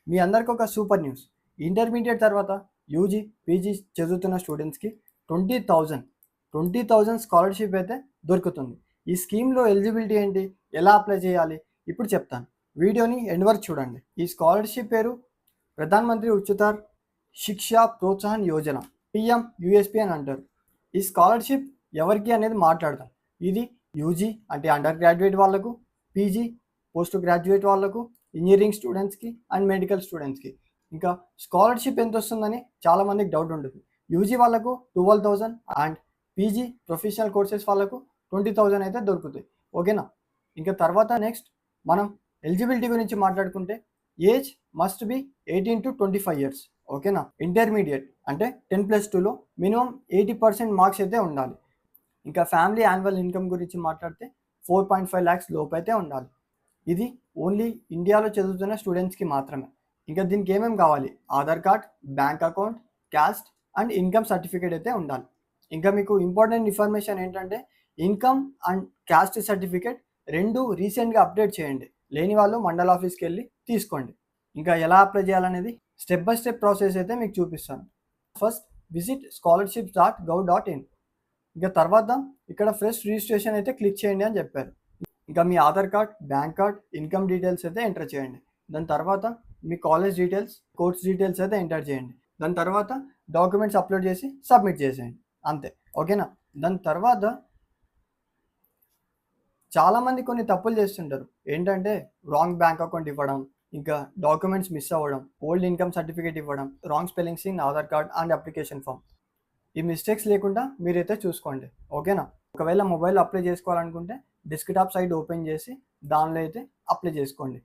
మీ అందరికి ఒక super news. Intermediate తర్వాత యూజీ, పీజీ చదువుతున్న స్టూడెంట్స్‌కి 20,000 స్కాలర్‌షిప్ అయితే దొరుకుతుంది. ఈ స్కీమ్‌లో ఎలిజిబిలిటీ ఏంటి? ఎలా అప్లై చేయాలి? ఇప్పుడు చెప్తాను. వీడియోని ఎండ్ వరకు చూడండి. ఈ స్కాలర్‌షిప్ పేరు ప్రధాన్ మంత్రి ఉచిత శిక్షా ప్రోత్సాహన్ యోజన, PMUSP అని అంటారు. ఈ స్కాలర్‌షిప్ ఎవరికి అనేది మాట్లాడదాం. ఇది యూజీ అంటే అండర్ గ్రాడ్యుయేట్ వాళ్ళకు, పీజీ పోస్ట్ గ్రాడ్యుయేట్ వాళ్ళకు, ఇంజనీరింగ్ స్టూడెంట్స్‌కి అండ్ మెడికల్ స్టూడెంట్స్‌కి. ఇంకా స్కాలర్‌షిప్ ఎంత వస్తుందని చాలామందికి డౌట్ ఉంటుంది. యూజీ వాళ్ళకు 12,000 అండ్ పీజీ ప్రొఫెషనల్ కోర్సెస్ వాళ్ళకు 20,000 అయితే దొరుకుతాయి. ఓకేనా? ఇంకా తర్వాత నెక్స్ట్ మనం ఎలిజిబిలిటీ గురించి మాట్లాడుకుంటే ఏజ్ మస్ట్ బి 18-25 ఇయర్స్. ఓకేనా? ఇంటర్మీడియట్ అంటే 10+2లో మినిమం 80% మార్క్స్ అయితే ఉండాలి. ఇంకా ఫ్యామిలీ యాన్యువల్ ఇన్కమ్ గురించి మాట్లాడితే 4.5 lakhs లోపు అయితే ఉండాలి. ఇది ఓన్లీ ఇండియాలో చదువుతున్న స్టూడెంట్స్కి మాత్రమే. ఇంకా దీనికి ఏమేమి కావాలి? Aadhaar card, bank account, caste and income certificate అయితే ఉండాలి. ఇంకా మీకు ఇంపార్టెంట్ ఇన్ఫర్మేషన్ ఏంటంటే ఇన్కమ్ అండ్ క్యాస్ట్ సర్టిఫికేట్ రెండు రీసెంట్గా అప్డేట్ చేయండి. లేని వాళ్ళు మండల ఆఫీస్కి వెళ్ళి తీసుకోండి. ఇంకా ఎలా అప్లై చేయాలనేది స్టెప్ బై స్టెప్ ప్రాసెస్ అయితే మీకు చూపిస్తాను. First visit scholarships.gov.in. ఇంకా తర్వాత ఇక్కడ ఫ్రెష్ రిజిస్ట్రేషన్ అయితే క్లిక్ చేయండి అని చెప్పారు. ఇంకా మీ Aadhaar card, bank card, income details అయితే ఎంటర్ చేయండి. దాని తర్వాత మీ కాలేజ్ డీటెయిల్స్, కోర్స్ డీటెయిల్స్ అయితే ఎంటర్ చేయండి. దాని తర్వాత డాక్యుమెంట్స్ అప్లోడ్ చేసి సబ్మిట్ చేసేయండి. అంతే. ఓకేనా? దాని తర్వాత చాలామంది కొన్ని తప్పులు చేస్తుంటారు. ఏంటంటే రాంగ్ బ్యాంక్ అకౌంట్ ఇవ్వడం, ఇంకా డాక్యుమెంట్స్ మిస్ అవ్వడం, ఓల్డ్ ఇన్కమ్ సర్టిఫికేట్ ఇవ్వడం, wrong spellings in Aadhaar card and application form. ఈ మిస్టేక్స్ లేకుండా మీరైతే చూసుకోండి. ఓకేనా? ఒకవేళ మొబైల్ అప్లై చేసుకోవాలనుకుంటే డెస్క్టాప్ సైట్ ఓపెన్ చేసి దానిలో అయితే అప్లై చేసుకోండి.